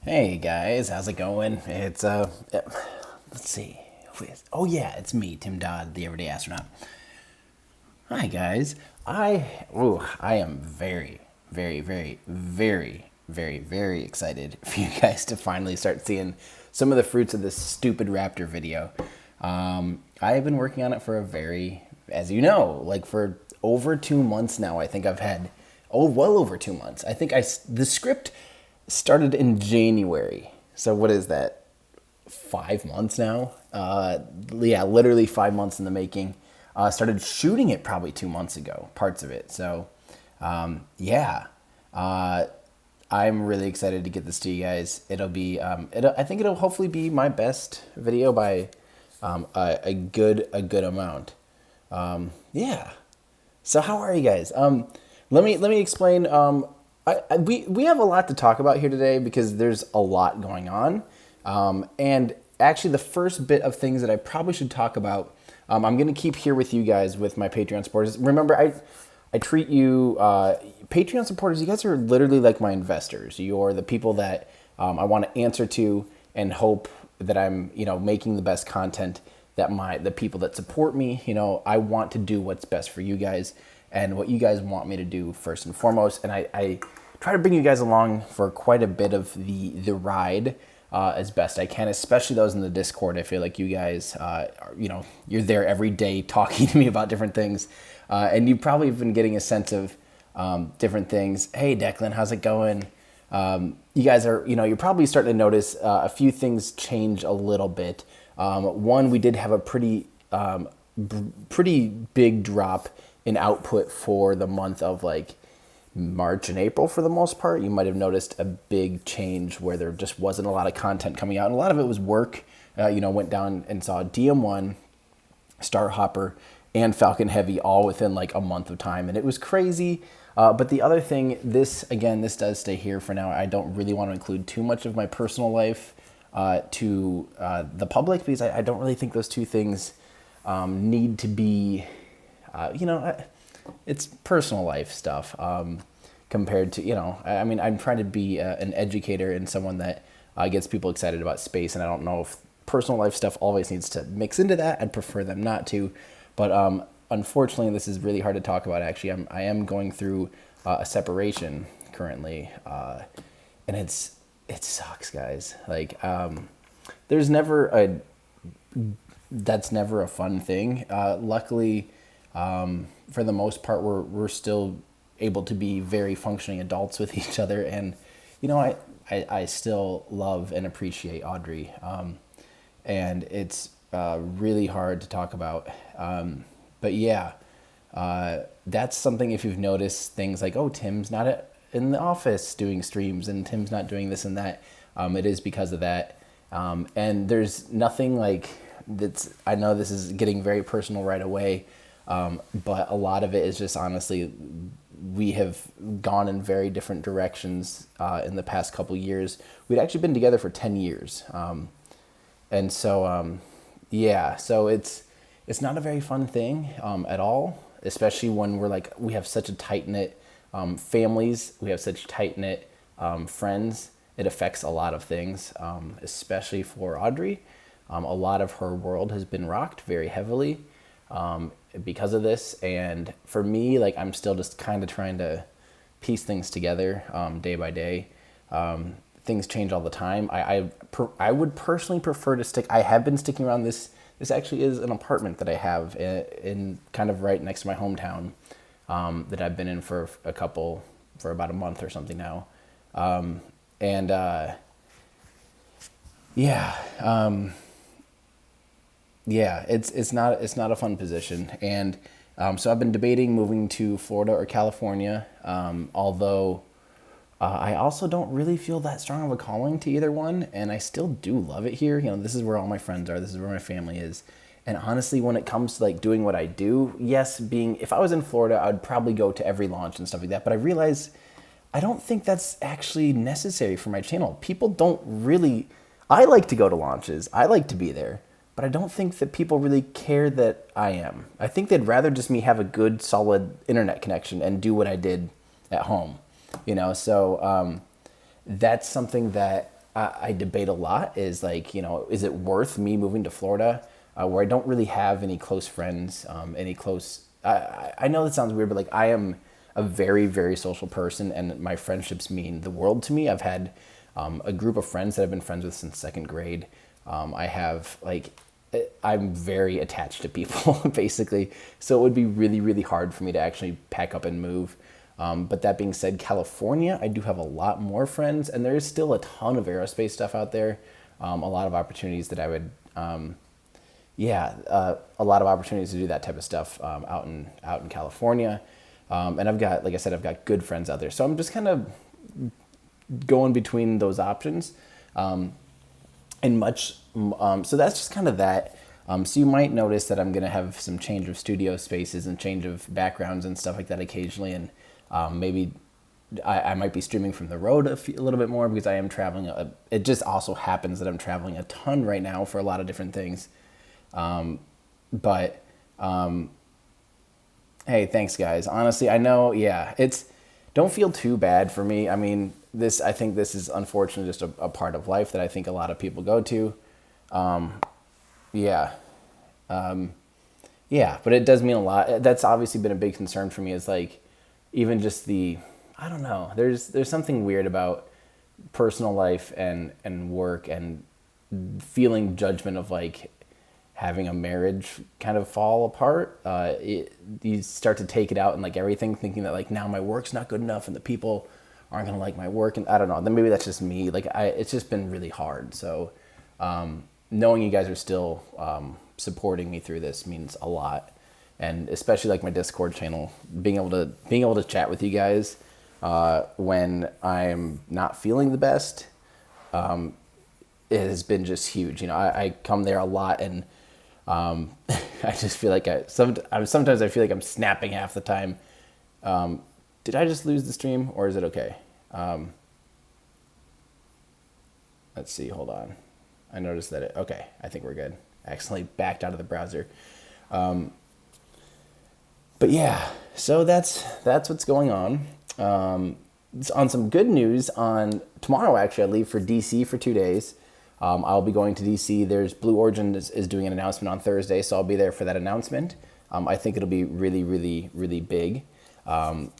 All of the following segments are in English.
Hey guys, how's it going? It's let's see. Oh yeah, it's me, Tim Dodd, the Everyday Astronaut. Hi guys. I am very, very, very, very, very, very excited for you guys to finally start seeing some of the fruits of this stupid Raptor video. I have been working on it for as you know, like for over 2 months now. I think I've had, well over 2 months. I think the script started in January. So what is that? 5 months now? Yeah, literally 5 months in the making. Started shooting it probably 2 months ago, parts of it. So, yeah. I'm really excited to get this to you guys. It'll be, I think it'll hopefully be my best video by a good amount. Yeah. So how are you guys? Let me explain. We have a lot to talk about here today because there's a lot going on. And actually the first bit of things that I probably should talk about, I'm going to keep here with you guys with my Patreon supporters. Remember, I treat you, Patreon supporters, you guys are literally like my investors. You're the people that I want to answer to and hope that I'm, making the best content that the people that support me, I want to do what's best for you guys and what you guys want me to do first and foremost. And I try to bring you guys along for quite a bit of the ride as best I can, especially those in the Discord. I feel like you guys, you're there every day talking to me about different things. And you probably have been getting a sense of different things. Hey, Declan, how's it going? You guys are, you're probably starting to notice a few things change a little bit. One, we did have a pretty big drop in output for the month of like March and April for the most part. You might have noticed a big change where there just wasn't a lot of content coming out, and a lot of it was work. Went down and saw DM1, Star Hopper, and Falcon Heavy all within like a month of time, and it was crazy. But the other thing, this does stay here for now. I don't really want to include too much of my personal life to the public, because I don't really think those two things need to be, it's personal life stuff compared to, I'm trying to be an educator and someone that gets people excited about space, and I don't know if personal life stuff always needs to mix into that. I'd prefer them not to, but unfortunately, this is really hard to talk about. Actually, I am going through a separation currently, and it sucks, guys. Like, that's never a fun thing. Luckily, for the most part, we're still able to be very functioning adults with each other, and I still love and appreciate Audrey, and it's really hard to talk about. But yeah, that's something. If you've noticed things like, oh, Tim's not in the office doing streams, and Tim's not doing this and that, it is because of that. And there's nothing like that's. I know this is getting very personal right away, but a lot of it is just honestly, we have gone in very different directions in the past couple years. We'd actually been together for 10 years, and so so it's not a very fun thing at all, especially when we have such a tight-knit families, we have such tight-knit friends. It affects a lot of things, especially for Audrey. A lot of her world has been rocked very heavily because of this, and for me, I'm still just kind of trying to piece things together day by day. Things change all the time. I would personally prefer to stick. I have been sticking around this. This actually is an apartment that I have in kind of right next to my hometown that I've been in for about a month or something now. It's not a fun position, and so I've been debating moving to Florida or California. Although I also don't really feel that strong of a calling to either one, and I still do love it here. This is where all my friends are. This is where my family is. And honestly, when it comes to doing what I do, yes, if I was in Florida, I'd probably go to every launch and stuff like that. But I realize I don't think that's actually necessary for my channel. People don't really. I like to go to launches. I like to be there. But I don't think that people really care that I am. I think they'd rather just me have a good, solid internet connection and do what I did at home. So that's something that I debate a lot is is it worth me moving to Florida where I don't really have any close friends, I know that sounds weird, but I am a very, very social person, and my friendships mean the world to me. I've had a group of friends that I've been friends with since second grade. I have I'm very attached to people basically. So it would be really, really hard for me to actually pack up and move. But that being said, California, I do have a lot more friends, and there is still a ton of aerospace stuff out there. A lot of opportunities that I would, a lot of opportunities to do that type of stuff out in California. And I've got, like I said, I've got good friends out there. So I'm just kind of going between those options. So that's just kind of that. So you might notice that I'm going to have some change of studio spaces and change of backgrounds and stuff like that occasionally. And maybe I might be streaming from the road a little bit more because I am traveling. It just also happens that I'm traveling a ton right now for a lot of different things. Hey, thanks guys. Honestly, I know, don't feel too bad for me. I mean, I think this is unfortunately just a part of life that I think a lot of people go to. But it does mean a lot. That's obviously been a big concern for me is even just I don't know, there's something weird about personal life and work and feeling judgment of having a marriage kind of fall apart. You start to take it out and everything, thinking that now my work's not good enough and the people aren't gonna like my work, and I don't know. Then maybe that's just me. Like it's just been really hard. So knowing you guys are still supporting me through this means a lot, and especially like my Discord channel, being able to chat with you guys when I'm not feeling the best, it has been just huge. You know, I come there a lot, and I just feel like sometimes I feel like I'm snapping half the time. Did I just lose the stream, or is it okay? Let's see. Hold on. I noticed that okay. I think we're good. I accidentally backed out of the browser. But yeah, so that's what's going on. On some good news, on tomorrow actually I leave for DC for 2 days. I'll be going to DC. There's Blue Origin is doing an announcement on Thursday, so I'll be there for that announcement. I think it'll be really, really, really big. Let's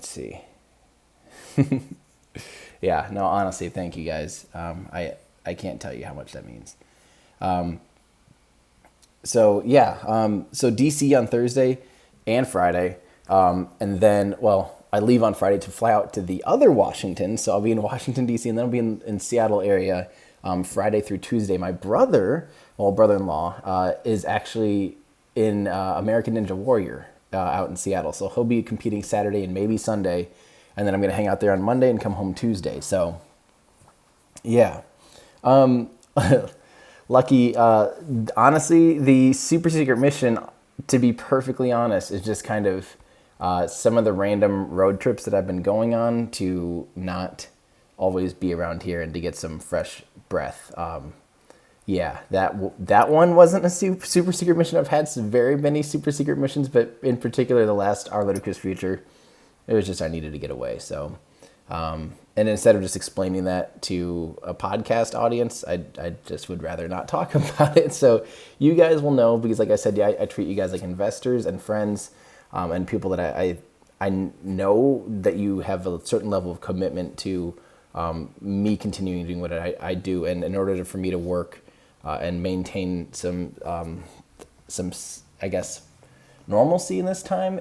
see. Yeah, no, honestly, thank you guys. I can't tell you how much that means. So DC on Thursday and Friday. And then, I leave on Friday to fly out to the other Washington. So I'll be in Washington, D.C., and then I'll be in Seattle area Friday through Tuesday. My brother-in-law, is actually in American Ninja Warrior out in Seattle. So he'll be competing Saturday and maybe Sunday. And then I'm going to hang out there on Monday and come home Tuesday. So, yeah. Lucky, honestly, the super secret mission, to be perfectly honest, is just kind of some of the random road trips that I've been going on to not always be around here and to get some fresh breath. Yeah, that one wasn't a super secret mission. I've had some very many super secret missions, but in particular, the last Our Ludicrous Future, it was just I needed to get away. So, and instead of just explaining that to a podcast audience, I just would rather not talk about it. So you guys will know because, like I said, yeah, I treat you guys like investors and friends, and people that I know that you have a certain level of commitment to me continuing doing what I do, and in order for me to work and maintain some I guess normalcy in this time,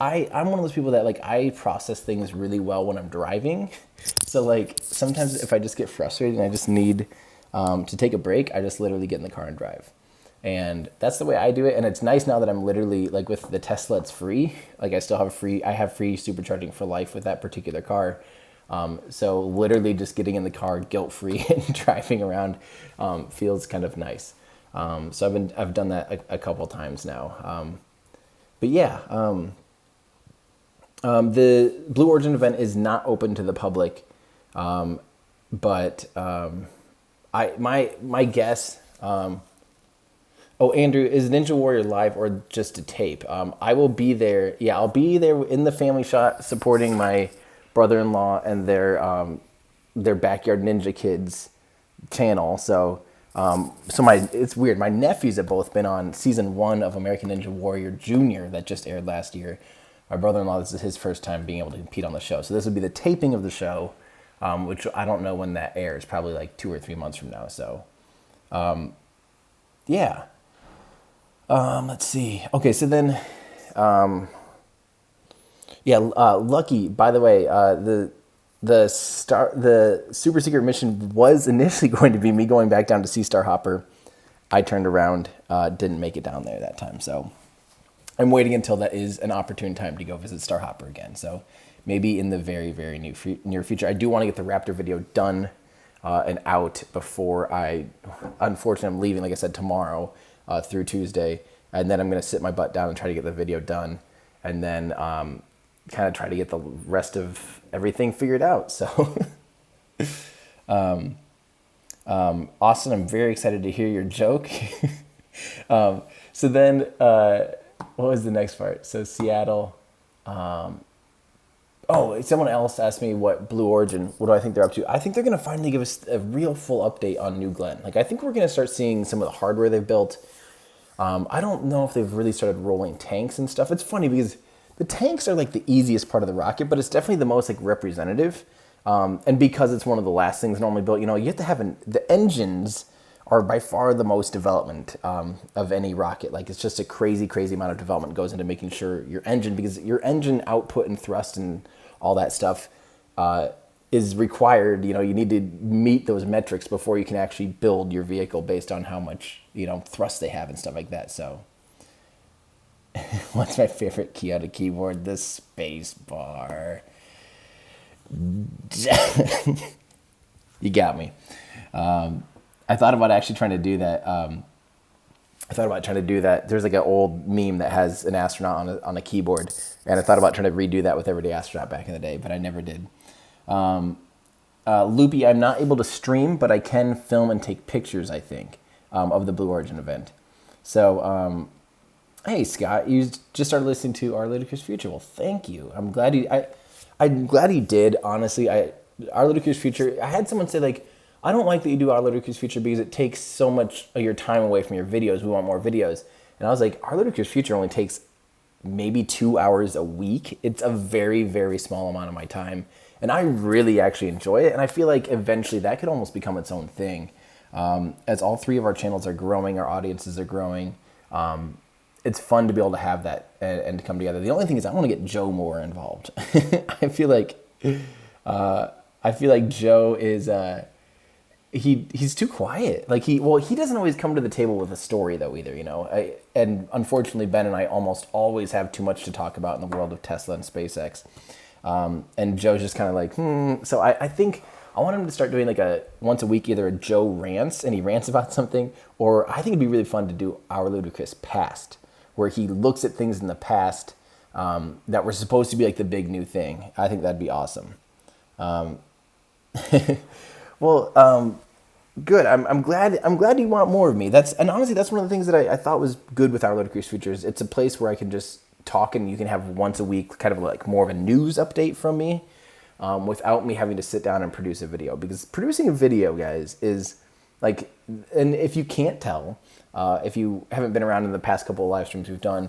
I'm one of those people that like I process things really well when I'm driving. So like sometimes if I just get frustrated and I just need to take a break, I just literally get in the car and drive. And that's the way I do it. And it's nice now that I'm literally like with the Tesla, it's free. Like I have free supercharging for life with that particular car. So literally just getting in the car guilt-free and driving around feels kind of nice. So I've done that a couple times now. But yeah, the Blue Origin event is not open to the public, but my guess. Andrew, is Ninja Warrior live or just a tape? I will be there. Yeah, I'll be there in the family shot supporting my brother-in-law and their backyard ninja kids channel. So. It's weird. My nephews have both been on season 1 of American Ninja Warrior Junior that just aired last year. My brother-in-law, this is his first time being able to compete on the show. So this would be the taping of the show, which I don't know when that airs, probably like 2 or 3 months from now. So, yeah. Let's see. Okay, so then, Lucky, by the way, the super secret mission was initially going to be me going back down to see Star Hopper. I turned around, didn't make it down there that time. So I'm waiting until that is an opportune time to go visit Star Hopper again. So maybe in the very, very near future. I do want to get the Raptor video done and out before unfortunately, I'm leaving, like I said, tomorrow through Tuesday. And then I'm going to sit my butt down and try to get the video done. And then kind of try to get the rest of everything figured out. So, Austin, I'm very excited to hear your joke. So then, what was the next part? So Seattle. Someone else asked me what Blue Origin, what do I think they're up to? I think they're going to finally give us a real full update on New Glenn. Like, I think we're going to start seeing some of the hardware they've built. I don't know if they've really started rolling tanks and stuff. It's funny because the tanks are like the easiest part of the rocket, but it's definitely the most like representative. And because it's one of the last things normally built, you have to have the engines are by far the most development of any rocket. Like it's just a crazy, crazy amount of development goes into making sure your engine, because your engine output and thrust and all that stuff is required. You need to meet those metrics before you can actually build your vehicle based on how much, thrust they have and stuff like that. So what's my favorite key on a keyboard? The space bar. You got me. I thought about actually trying to do that. There's like an old meme that has an astronaut on a keyboard, and I thought about trying to redo that with Everyday Astronaut back in the day, but I never did. Loopy, I'm not able to stream, but I can film and take pictures, I think, of the Blue Origin event. So, hey, Scott, you just started listening to Our Ludicrous Future. Well, thank you. I'm glad you did, honestly. Our Ludicrous Future, I had someone say, like, I don't like that you do Our Ludicrous Future because it takes so much of your time away from your videos. We want more videos. And I was like, Our Ludicrous Future only takes maybe 2 hours a week. It's a very, very small amount of my time. And I really actually enjoy it. And I feel like eventually that could almost become its own thing. As all three of our channels are growing, our audiences are growing. It's fun to be able to have that and to come together. The only thing is I want to get Joe more involved. I feel like Joe is... He's too quiet. Like he doesn't always come to the table with a story though either, and unfortunately Ben and I almost always have too much to talk about in the world of Tesla and SpaceX. And Joe's just kind of like, So I think I want him to start doing like once a week, either a Joe rants and he rants about something, or I think it'd be really fun to do Our Ludicrous Past, where he looks at things in the past that were supposed to be like the big new thing. I think that'd be awesome. Well, good. I'm glad you want more of me. And honestly, that's one of the things that I thought was good with Our Ludicrous Futures. It's a place where I can just talk and you can have once a week kind of like more of a news update from me without me having to sit down and produce a video. Because producing a video, guys, is like, and if you can't tell, if you haven't been around in the past couple of live streams we've done,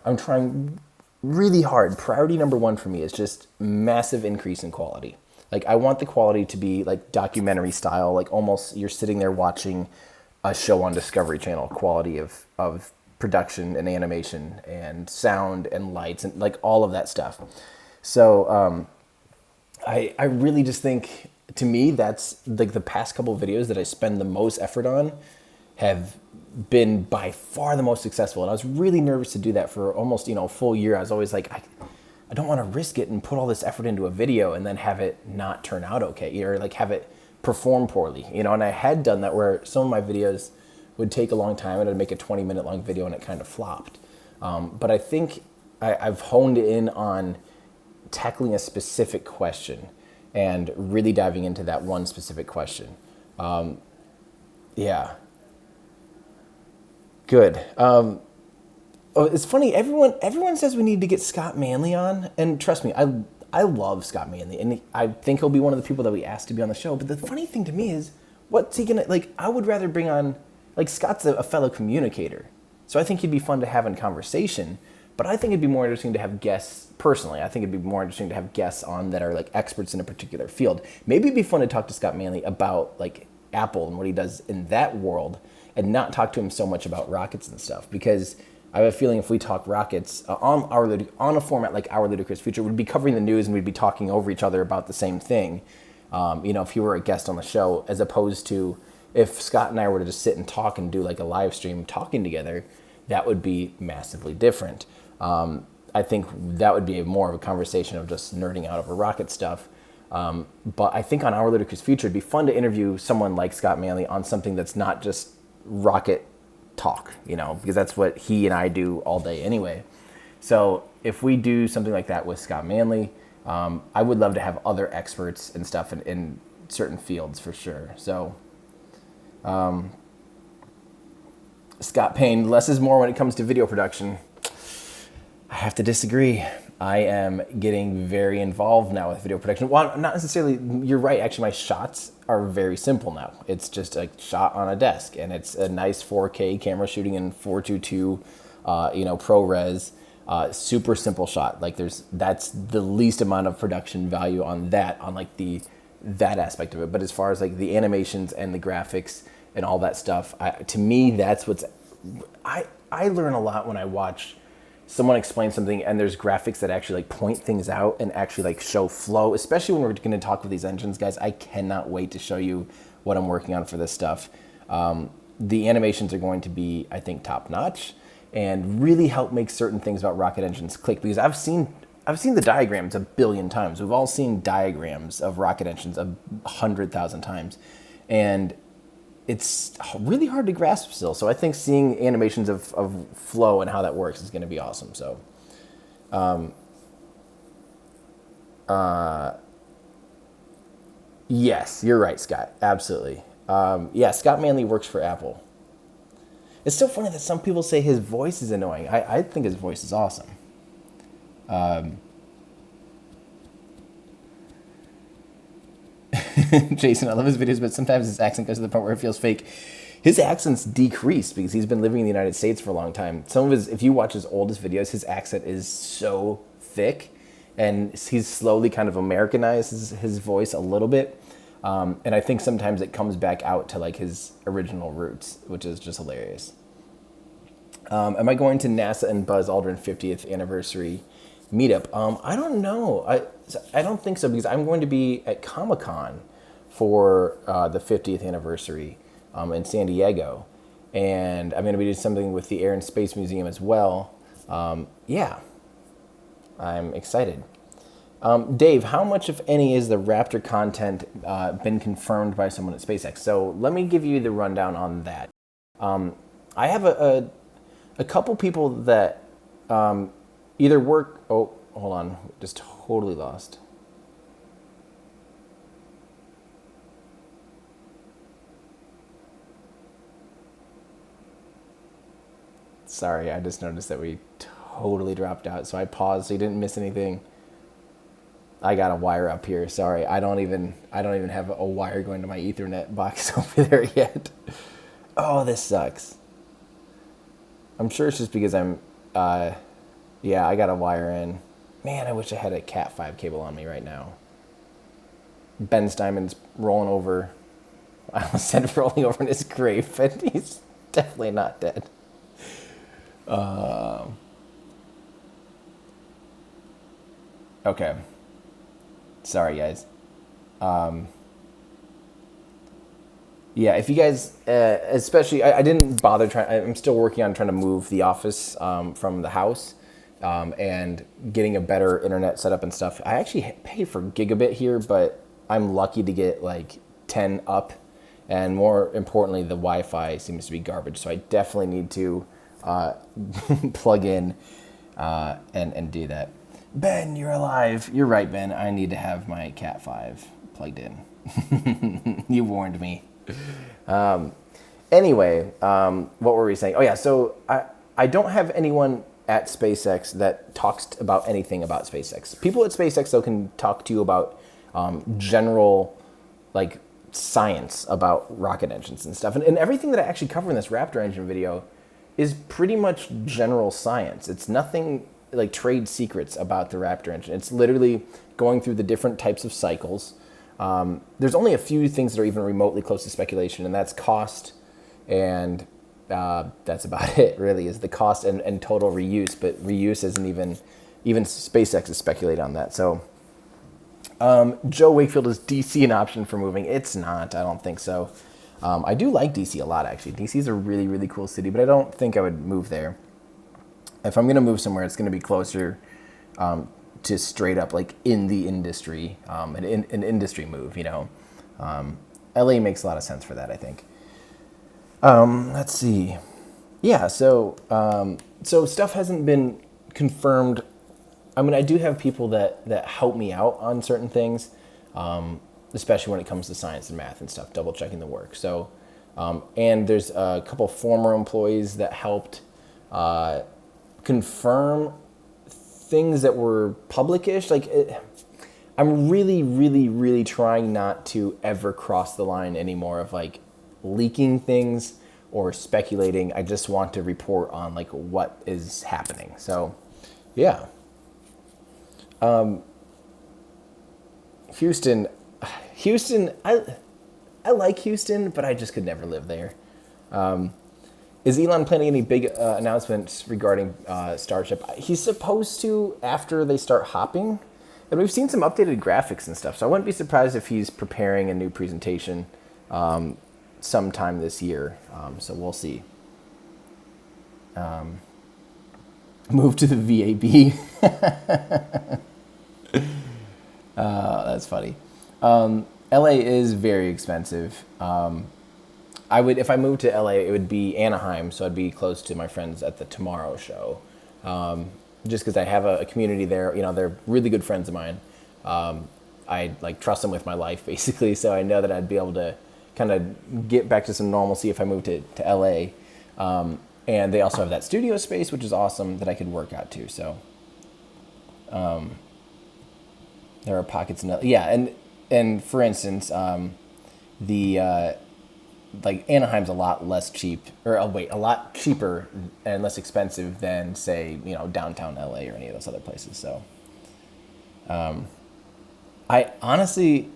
I'm trying really hard. Priority number one for me is just massive increase in quality. Like, I want the quality to be like documentary style, like almost you're sitting there watching a show on Discovery Channel quality of production and animation and sound and lights and like all of that stuff. So I really just think, to me, that's like the past couple of videos that I spend the most effort on have been by far the most successful. And I was really nervous to do that for almost, a full year. I was always like, I don't want to risk it and put all this effort into a video and then have it not turn out okay, or like have it perform poorly, and I had done that where some of my videos would take a long time and I'd make a 20-minute long video and it kind of flopped. But I think I've honed in on tackling a specific question and really diving into that one specific question. Yeah. Good. It's funny. Everyone says we need to get Scott Manley on, and trust me, I love Scott Manley, and I think he'll be one of the people that we asked to be on the show. But the funny thing to me is, what's he gonna like? I would rather bring on like Scott's a fellow communicator, so I think he'd be fun to have in conversation. But I think it'd be more interesting to have guests. Personally, I think it'd be more interesting to have guests on that are like experts in a particular field. Maybe it'd be fun to talk to Scott Manley about like Apple and what he does in that world, and not talk to him so much about rockets and stuff, because I have a feeling if we talk rockets on a format like Our Ludicrous Future, we'd be covering the news and we'd be talking over each other about the same thing. If he were a guest on the show, as opposed to if Scott and I were to just sit and talk and do like a live stream talking together, that would be massively different. I think that would be more of a conversation of just nerding out over rocket stuff. But I think on Our Ludicrous Future, it'd be fun to interview someone like Scott Manley on something that's not just rocket talk, because that's what he and I do all day anyway. So if we do something like that with Scott Manley, I would love to have other experts and stuff in certain fields for sure. So Scott Payne, less is more when it comes to video production. I have to disagree. I am getting very involved now with video production. Well, not necessarily, you're right, actually my shots are very simple now. It's just a shot on a desk, and it's a nice 4K camera shooting in 422, ProRes, super simple shot. Like that's the least amount of production value on that, on like that aspect of it. But as far as like the animations and the graphics and all that stuff. To me, that's what's I learn a lot when I watch someone explain something and there's graphics that actually like point things out and actually like show flow, especially when we're going to talk with these engines, guys. I cannot wait to show you what I'm working on for this stuff. The animations are going to be, I think, top notch and really help make certain things about rocket engines click, because I've seen the diagrams a billion times. We've all seen diagrams of rocket engines 100,000 times, and it's really hard to grasp still. So I think seeing animations of flow and how that works is going to be awesome. So, yes, you're right, Scott. Absolutely. Yeah, Scott Manley works for Apple. It's so funny that some people say his voice is annoying. I think his voice is awesome. Jason, I love his videos, but sometimes his accent goes to the point where it feels fake. His accent's decreased because he's been living in the United States for a long time. Some of his, if you watch his oldest videos, his accent is so thick, and he's slowly kind of Americanized his voice a little bit. And I think sometimes it comes back out to like his original roots, which is just hilarious. Am I going to NASA and Buzz Aldrin 50th anniversary meetup? I don't know. I don't think so, because I'm going to be at Comic-Con for the 50th anniversary in San Diego. And I'm going to be doing something with the Air and Space Museum as well. Yeah, I'm excited. Dave, how much, if any, is the Raptor content been confirmed by someone at SpaceX? So let me give you the rundown on that. I have a couple people that either work... Oh, hold on. Just totally lost. Sorry, I just noticed that we totally dropped out. So I paused so you didn't miss anything. I got a wire up here. Sorry, I don't even have a wire going to my Ethernet box over there yet. Oh, this sucks. I'm sure it's just because I'm, yeah, I got a wire in. Man, I wish I had a Cat 5 cable on me right now. Ben Steinman's rolling over. I almost said rolling over in his grave, but he's definitely not dead. Okay. Sorry, guys. Yeah, if you guys, especially, I didn't bother trying. I'm still working on trying to move the office from the house and getting a better internet setup and stuff. I actually pay for gigabit here, but I'm lucky to get like 10 up, and more importantly, the Wi-Fi seems to be garbage. So I definitely need to plug in and do that. Ben, you're alive. You're right, Ben. I need to have my Cat 5 plugged in. You warned me. Anyway, what were we saying? Oh, yeah. So I don't have anyone at SpaceX that talks about anything about SpaceX. People at SpaceX, though, can talk to you about general, like, science about rocket engines and stuff. And everything that I actually cover in this Raptor engine video is pretty much general science. It's nothing like trade secrets about the Raptor engine. It's literally going through the different types of cycles. There's only a few things that are even remotely close to speculation, and that's cost, and that's about it, really, is the cost and total reuse. But reuse isn't even SpaceX is speculating on that. So Joe Wakefield, is DC an option for moving? It's not. I don't think so. I do like DC a lot, actually. DC is a really, really cool city, but I don't think I would move there. If I'm going to move somewhere, it's going to be closer to straight up, like, in the industry, an industry move, you know. LA makes a lot of sense for that, I think. Let's see. Yeah, so stuff hasn't been confirmed. I mean, I do have people that help me out on certain things, especially when it comes to science and math and stuff, double checking the work. So, and there's a couple former employees that helped confirm things that were public-ish. Like, I'm really, really, really trying not to ever cross the line anymore of like leaking things or speculating. I just want to report on like what is happening. So, yeah. Houston, I like Houston, but I just could never live there. Is Elon planning any big announcements regarding Starship? He's supposed to after they start hopping. And we've seen some updated graphics and stuff, so I wouldn't be surprised if he's preparing a new presentation sometime this year. So we'll see. Move to the VAB. That's funny. LA is very expensive. If I moved to LA, it would be Anaheim, so I'd be close to my friends at the Tomorrow Show. Just because I have a community there, they're really good friends of mine. I trust them with my life, basically, so I know that I'd be able to kind of get back to some normalcy if I moved to LA. And they also have that studio space, which is awesome, that I could work out to. So there are pockets in and for instance, Anaheim's a lot less cheap, a lot cheaper and less expensive than, say, downtown LA or any of those other places. So, I honestly,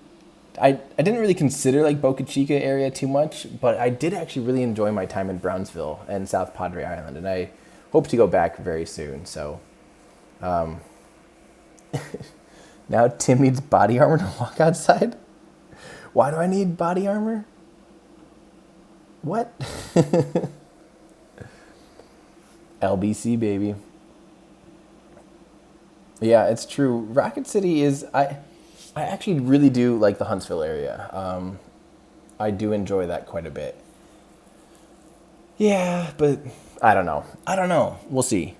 I didn't really consider Boca Chica area too much, but I did actually really enjoy my time in Brownsville and South Padre Island, and I hope to go back very soon. So, now Tim needs body armor to walk outside. Why do I need body armor? What? LBC, baby. Yeah, it's true. Rocket City is... I actually really do like the Huntsville area. I do enjoy that quite a bit. Yeah, but I don't know. We'll see.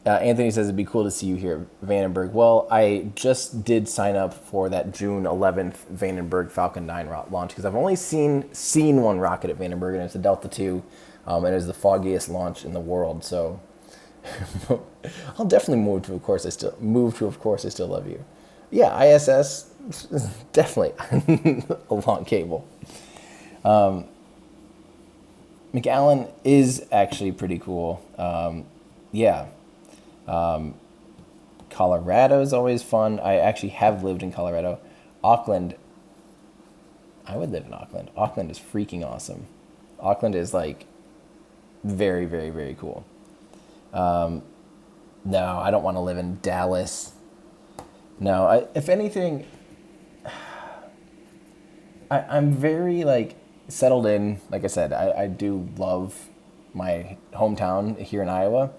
Anthony says it'd be cool to see you here at Vandenberg. Well, I just did sign up for that June 11th Vandenberg Falcon 9 launch because I've only seen one rocket at Vandenberg, and it's a Delta II, and it is the foggiest launch in the world. So I'll definitely move to Of Course I Still Love You. Yeah, ISS, definitely a long cable. McAllen is actually pretty cool. Yeah. Colorado is always fun. I actually have lived in Colorado. Auckland, I would live in Auckland. Auckland is freaking awesome. Auckland is very, very, very cool. No, I don't want to live in Dallas. No, if anything, I'm very settled in. Like I said, I do love my hometown here in Iowa.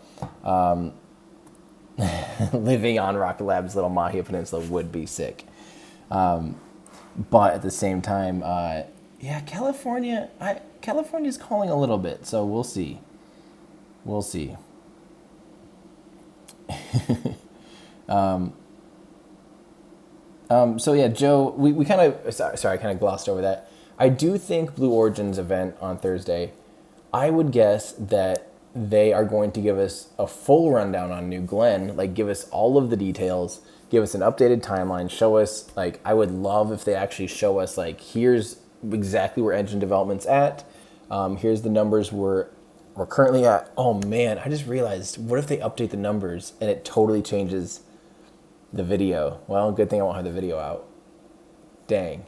Living on Rocket Lab's little Mahia Peninsula would be sick. But at the same time, California's calling a little bit, so we'll see. So yeah, Joe, we kind of, sorry, I kind of glossed over that. I do think Blue Origin's event on Thursday, I would guess that they are going to give us a full rundown on New Glenn, give us all of the details, give us an updated timeline, show us, I would love if they actually show us, here's exactly where engine development's at, here's the numbers we're currently at. Oh man, I just realized, what if they update the numbers and it totally changes the video? Well, good thing I won't have the video out. Dang.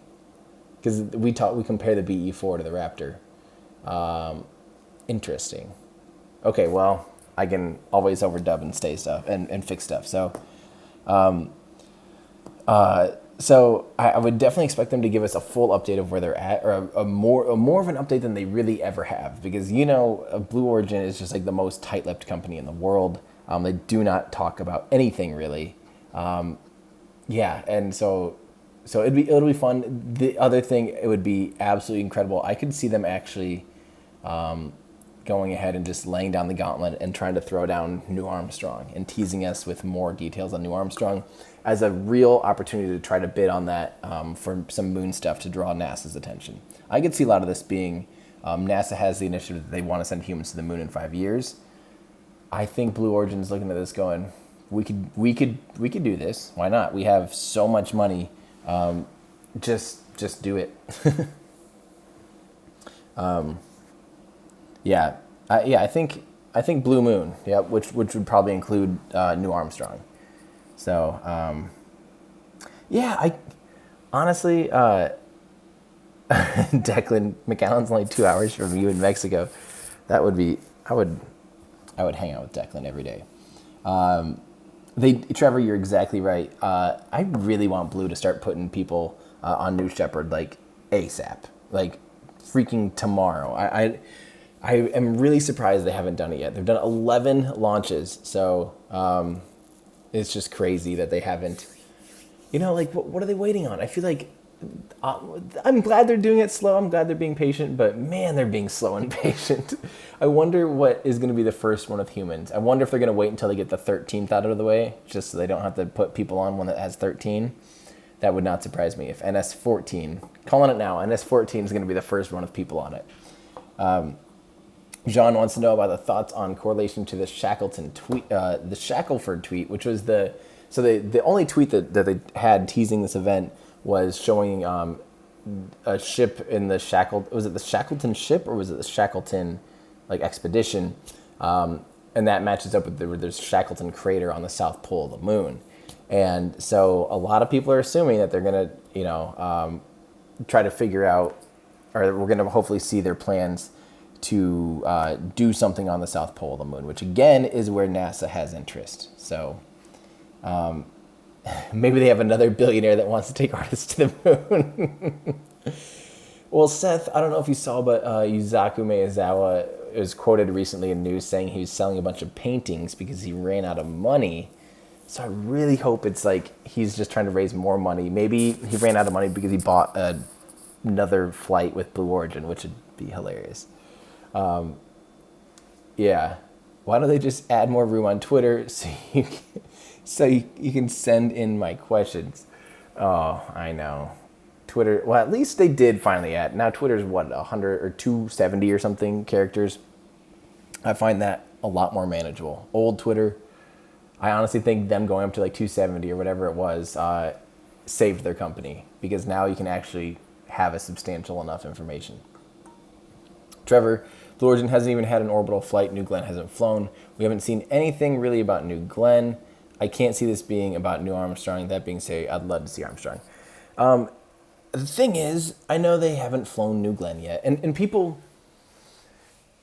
Because we compare the BE4 to the Raptor. Interesting. Okay, well, I can always overdub and stay stuff and fix stuff. So, so I would definitely expect them to give us a full update of where they're at, or a more of an update than they really ever have. Because Blue Origin is just the most tight-lipped company in the world. They do not talk about anything really. Yeah, and so it'll be fun. The other thing, it would be absolutely incredible. I could see them actually going ahead and just laying down the gauntlet and trying to throw down New Armstrong and teasing us with more details on New Armstrong as a real opportunity to try to bid on that for some moon stuff to draw NASA's attention. I could see a lot of this being NASA has the initiative that they want to send humans to the moon in 5 years. I think Blue Origin's looking at this going, we could do this. Why not? We have so much money. Just do it. Yeah, I think Blue Moon. Yeah, which would probably include New Armstrong. So, yeah, I honestly, Declan, McAllen's only 2 hours from you in Mexico. That would be, I would hang out with Declan every day. Trevor, you're exactly right. I really want Blue to start putting people on New Shepard like ASAP, like freaking tomorrow. I am really surprised they haven't done it yet. They've done 11 launches, so it's just crazy that they haven't. You know, like what are they waiting on? I feel like I'm glad they're doing it slow. I'm glad they're being patient, but man, they're being slow and patient. I wonder what is going to be the first one with humans. I wonder if they're going to wait until they get the 13th out of the way, just so they don't have to put people on one that has 13. That would not surprise me if NS14, calling it now, NS14 is going to be the first one with people on it. John wants to know about the thoughts on correlation to the Shackleton tweet, the Shackelford tweet, which was the only tweet that they had teasing this event was showing a ship in the was it the Shackleton ship or was it the Shackleton like expedition? And that matches up with there's Shackleton crater on the south pole of the moon. And so a lot of people are assuming that they're going to, try to figure out, or we're going to hopefully see their plans to do something on the south pole of the moon, which again is where NASA has interest. So maybe they have another billionaire that wants to take artists to the moon. Well, Seth, I don't know if you saw, but Yuzaku Maezawa was quoted recently in news saying he was selling a bunch of paintings because he ran out of money. So I really hope it's like he's just trying to raise more money. Maybe he ran out of money because he bought another flight with Blue Origin, which would be hilarious. Yeah. Why don't they just add more room on Twitter so you can send in my questions? Oh, I know. Twitter, well, at least they did finally add. Now Twitter's what, 100 or 270 or something characters? I find that a lot more manageable. Old Twitter, I honestly think them going up to like 270 or whatever it was saved their company because now you can actually have a substantial enough information. Trevor, Blue Origin hasn't even had an orbital flight. New Glenn hasn't flown. We haven't seen anything really about New Glenn. I can't see this being about Neil Armstrong. That being said, I'd love to see Armstrong. The thing is, I know they haven't flown New Glenn yet. And people,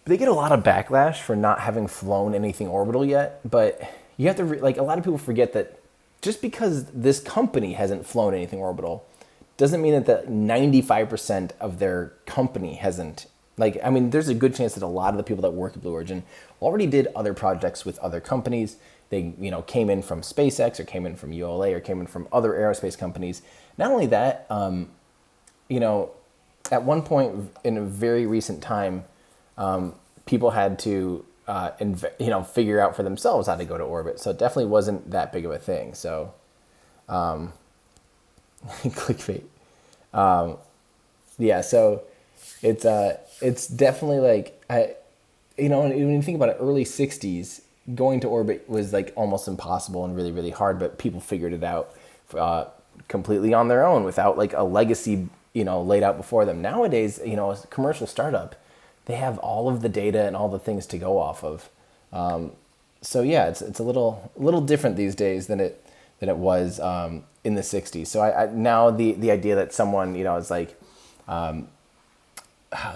they get a lot of backlash for not having flown anything orbital yet. But you have to, like, a lot of people forget that just because this company hasn't flown anything orbital doesn't mean that the 95% of their company hasn't. Like, I mean, there's a good chance that a lot of the people that work at Blue Origin already did other projects with other companies. They, came in from SpaceX or came in from ULA or came in from other aerospace companies. Not only that, at one point in a very recent time, people had to, figure out for themselves how to go to orbit. So it definitely wasn't that big of a thing. So, clickbait. Yeah. So it's definitely like when you think about it, early '60s, going to orbit was like almost impossible and really, really hard. But people figured it out completely on their own without like a legacy, laid out before them. Nowadays, as a commercial startup, they have all of the data and all the things to go off of. So yeah, it's a little different these days than it was in the '60s. So I now the idea that someone is like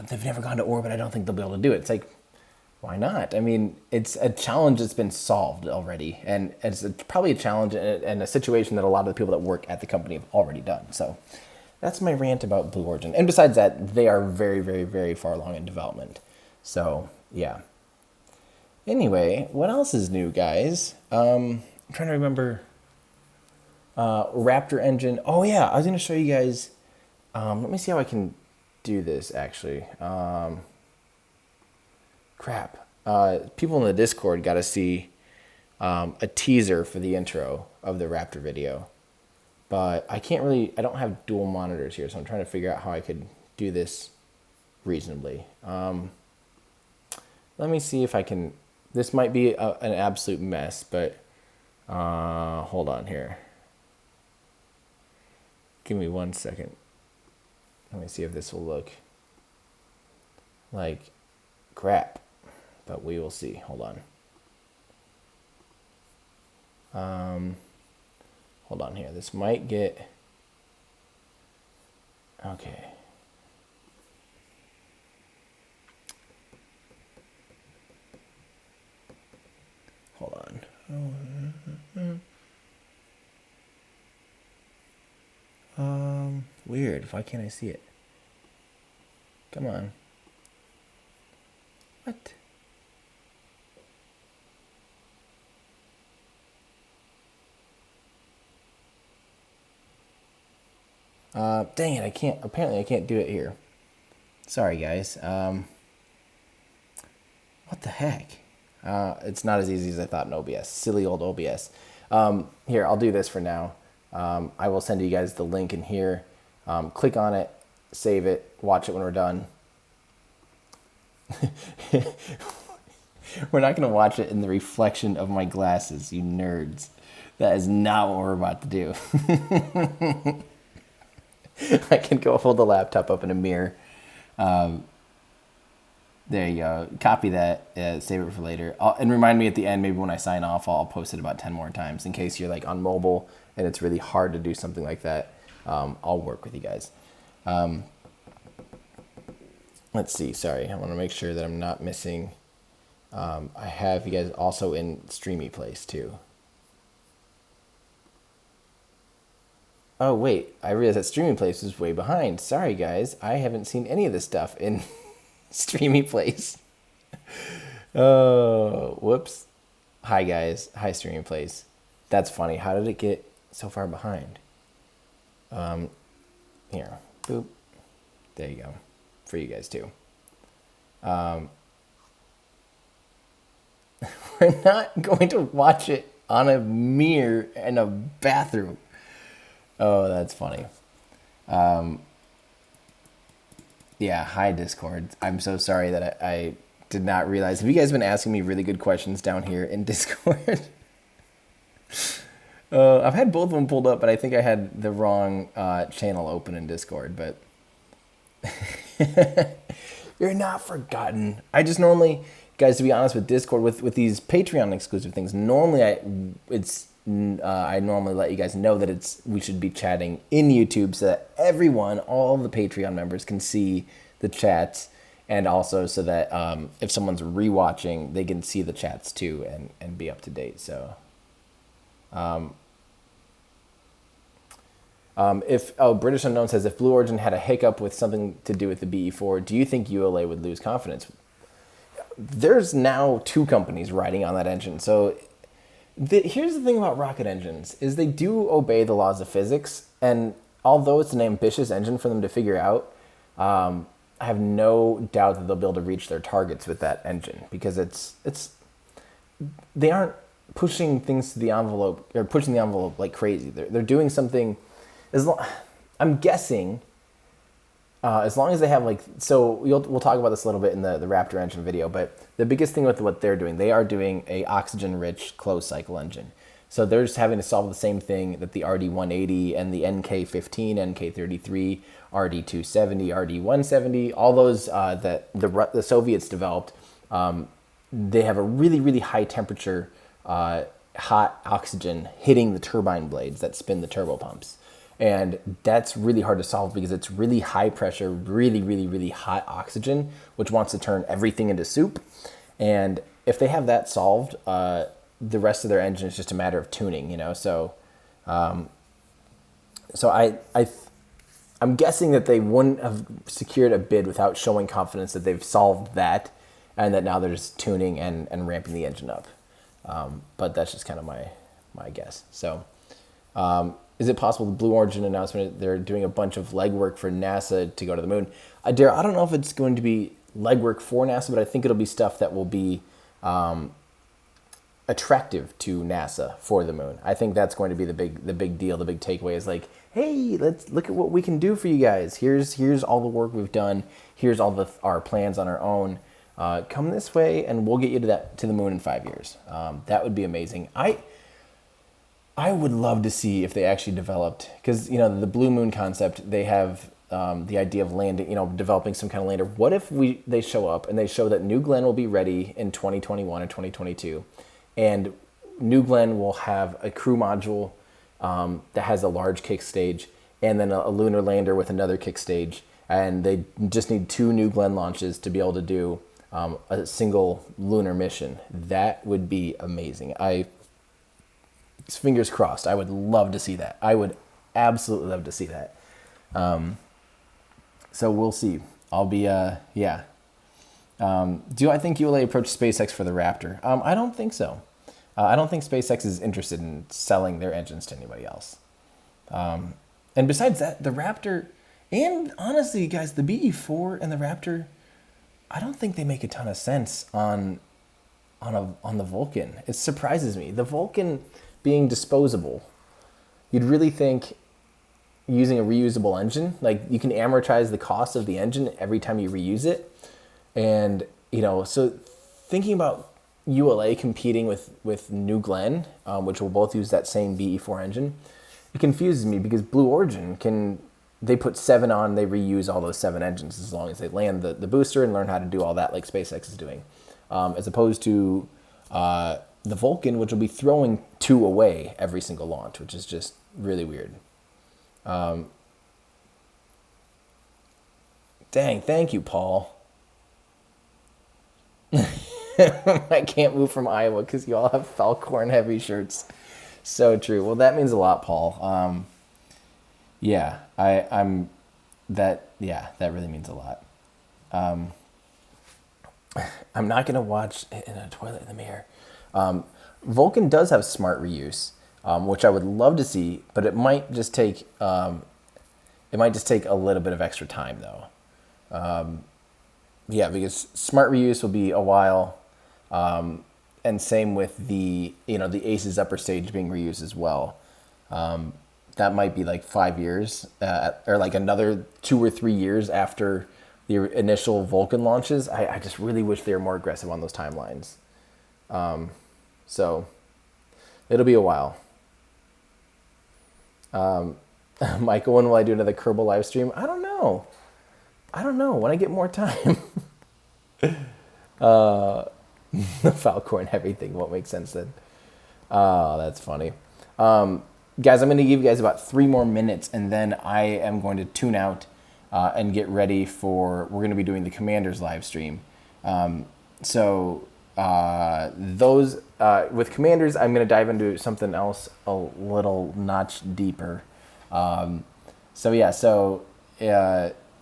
they've never gone to orbit, I don't think they'll be able to do it. It's like, why not? I mean, it's a challenge that's been solved already, and it's probably a challenge and a situation that a lot of the people that work at the company have already done. So that's my rant about Blue Origin. And besides that, they are very, very, very far along in development. So yeah. Anyway, what else is new, guys? I'm trying to remember. Raptor engine. Oh yeah, I was going to show you guys. Let me see how I can do this actually. Crap. People in the Discord got to see a teaser for the intro of the Raptor video. But I don't have dual monitors here, so I'm trying to figure out how I could do this reasonably. Let me see if I can. This might be an absolute mess, but hold on here. Give me 1 second. Let me see if this will look like crap, but we will see. Hold on. Hold on here. This might get... Okay. Weird. Why can't I see it? Come on. What? Dang it, I can't, apparently I can't do it here. Sorry, guys. What the heck? It's not as easy as I thought in OBS. Silly old OBS. Here, I'll do this for now. I will send you guys the link in here. Click on it, save it, watch it when we're done. We're not going to watch it in the reflection of my glasses, you nerds. That is not what we're about to do. I can go hold the laptop up in a mirror. There you go. Copy that, save it for later. And remind me at the end, maybe when I sign off, I'll post it about 10 more times in case you're like on mobile and it's really hard to do something like that. I'll work with you guys. Let's see. Sorry. I want to make sure that I'm not missing. I have you guys also in Streamy Place too. Oh, wait. I realized that Streamy Place is way behind. Sorry, guys. I haven't seen any of this stuff in Streamy Place. Oh, whoops. Hi, guys. Hi, Streamy Place. That's funny. How did it get so far behind? Here. Boop. There you go. For you guys, too. We're not going to watch it on a mirror in a bathroom. Oh, that's funny. Yeah, hi, Discord. I'm so sorry that I did not realize. Have you guys been asking me really good questions down here in Discord? I've had both of them pulled up, but I think I had the wrong channel open in Discord. But you're not forgotten. I just normally, guys, to be honest with Discord, with these Patreon exclusive things, normally I normally let you guys know that we should be chatting in YouTube so that everyone, all the Patreon members, can see the chats, and also so that if someone's rewatching, they can see the chats too and be up to date. So, British Unknown says, if Blue Origin had a hiccup with something to do with the BE4, do you think ULA would lose confidence? There's now 2 companies riding on that engine, so. Here's the thing about rocket engines, is they do obey the laws of physics, and although it's an ambitious engine for them to figure out, I have no doubt that they'll be able to reach their targets with that engine, because they aren't pushing things to the envelope, or pushing the envelope like crazy. They're doing something, I'm guessing, as long as they have we'll talk about this a little bit in the Raptor engine video, but the biggest thing with what they're doing, they are doing a oxygen-rich closed cycle engine. So they're just having to solve the same thing that the RD-180 and the NK-15, NK-33, RD-270, RD-170, all those that the Soviets developed, they have a really, really high temperature, hot oxygen hitting the turbine blades that spin the turbo pumps. And that's really hard to solve because it's really high pressure, really, really, really hot oxygen, which wants to turn everything into soup. And if they have that solved, the rest of their engine is just a matter of tuning, you know? So, I'm guessing that they wouldn't have secured a bid without showing confidence that they've solved that, and that now they're just tuning and ramping the engine up. But that's just kind of my guess. So, is it possible the Blue Origin announcement, they're doing a bunch of legwork for NASA to go to the moon? Dare, I don't know if it's going to be legwork for NASA, but I think it'll be stuff that will be attractive to NASA for the moon. I think that's going to be the big deal. The big takeaway is like, hey, let's look at what we can do for you guys. Here's all the work we've done. Here's all our plans on our own. Come this way, and we'll get you to the moon in 5 years. That would be amazing. I would love to see if they actually developed, because, you know, the Blue Moon concept, they have the idea of landing, you know, developing some kind of lander. What if they show up and they show that New Glenn will be ready in 2021 or 2022, and New Glenn will have a crew module that has a large kick stage, and then a lunar lander with another kick stage, and they just need 2 New Glenn launches to be able to do a single lunar mission. That would be amazing. fingers crossed. I would love to see that. I would absolutely love to see that. So we'll see. I'll be, yeah. Do I think ULA approached SpaceX for the Raptor? I don't think so. I don't think SpaceX is interested in selling their engines to anybody else. And besides that, the Raptor, and honestly, guys, the BE4 and the Raptor, I don't think they make a ton of sense on the Vulcan. It surprises me. The Vulcan being disposable, you'd really think using a reusable engine, like you can amortize the cost of the engine every time you reuse it. And, so thinking about ULA competing with New Glenn, which will both use that same BE4 engine, it confuses me because Blue Origin they put 7 on, they reuse all those 7 engines as long as they land the booster and learn how to do all that like SpaceX is doing. As opposed to the Vulcan, which will be throwing 2 away every single launch, which is just really weird. Dang, thank you, Paul. I can't move from Iowa because you all have Falcorn heavy shirts. So true. Well, that means a lot, Paul. Yeah, I'm that. Yeah, that really means a lot. I'm not gonna watch in a toilet in the mirror. Vulcan does have smart reuse, which I would love to see, but it might just take a little bit of extra time though. Yeah, because smart reuse will be a while, and same with the Aces upper stage being reused as well. That might be like 5 years, or like another 2 or 3 years after the initial Vulcan launches. I just really wish they were more aggressive on those timelines. So it'll be a while. Michael, when will I do another Kerbal live stream? I don't know. When I get more time. The Falcor and everything won't make sense then. Oh, that's funny. Guys, I'm going to give you guys about 3 more minutes, and then I am going to tune out and get ready we're going to be doing the Commanders live stream. Those with Commanders, I'm going to dive into something else a little notch deeper.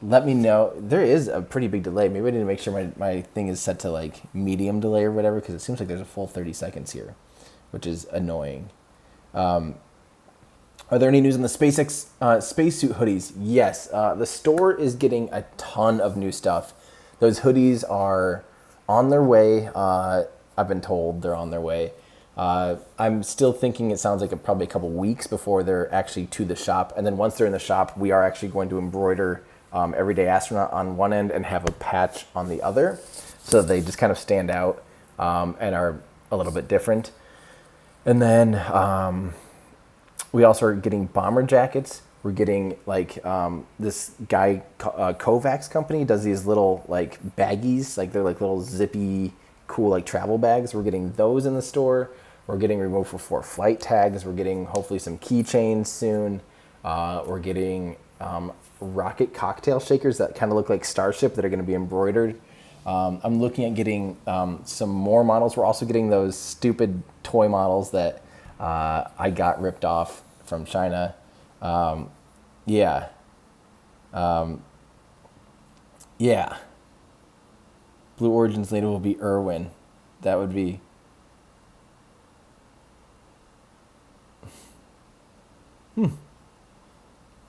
Let me know. There is a pretty big delay. Maybe I need to make sure my thing is set to like medium delay or whatever, because it seems like there's a full 30 seconds here, which is annoying. Are there any news on the SpaceX spacesuit hoodies? Yes. The store is getting a ton of new stuff. Those hoodies are on their way. I've been told they're on their way. I'm still thinking it sounds like probably a couple weeks before they're actually to the shop. And then once they're in the shop, we are actually going to embroider Everyday Astronaut on one end and have a patch on the other, so they just kind of stand out and are a little bit different. And then we also are getting bomber jackets. We're getting like this guy, Kovacs company, does these little like baggies, like they're like little zippy, cool like travel bags. We're getting those in the store. We're getting removable for flight tags. We're getting hopefully some keychains soon. We're getting rocket cocktail shakers that kind of look like Starship that are going to be embroidered. I'm looking at getting some more models. We're also getting those stupid toy models that I got ripped off from China. Yeah. Blue Origin's leader will be Irwin. That would be...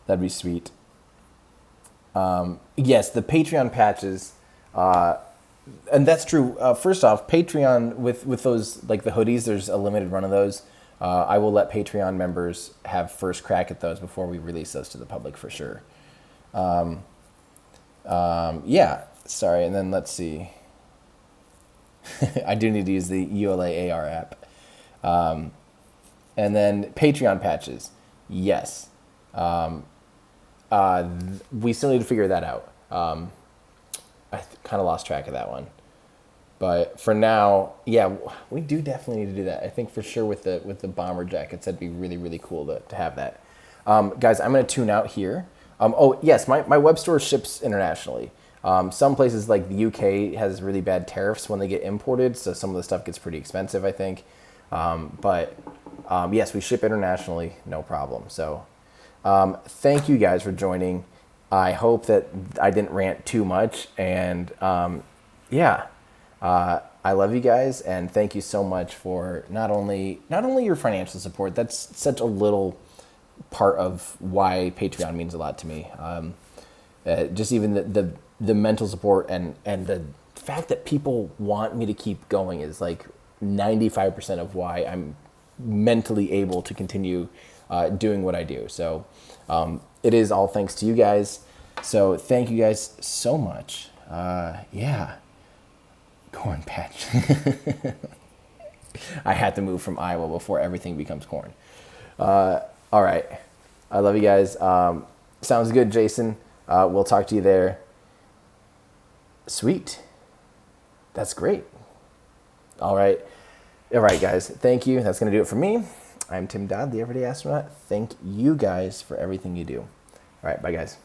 That'd be sweet. Yes, the Patreon patches, and that's true. First off, Patreon with those like the hoodies, there's a limited run of those. I will let Patreon members have first crack at those before we release those to the public for sure. Yeah, sorry, and then let's see. I do need to use the ULA AR app. And then Patreon patches, yes. We still need to figure that out. I kind of lost track of that one, but for now, yeah, we do definitely need to do that. I think for sure with the bomber jackets, that'd be really, really cool to have that. Guys, I'm going to tune out here. Oh yes, my web store ships internationally. Some places like the UK has really bad tariffs when they get imported, so some of the stuff gets pretty expensive, I think. But Yes, we ship internationally, no problem. So thank you guys for joining. I hope that I didn't rant too much. And yeah, I love you guys, and thank you so much for not only your financial support. That's such a little part of why Patreon means a lot to me. Just even the mental support and the fact that people want me to keep going is like 95% of why I'm mentally able to continue doing what I do. So it is all thanks to you guys. So thank you guys so much. Yeah. Corn patch. I had to move from Iowa before everything becomes corn. All right. I love you guys. Sounds good, Jason. We'll talk to you there. Sweet. That's great. All right. All right, guys. Thank you. That's going to do it for me. I'm Tim Dodd, the Everyday Astronaut. Thank you guys for everything you do. All right. Bye, guys.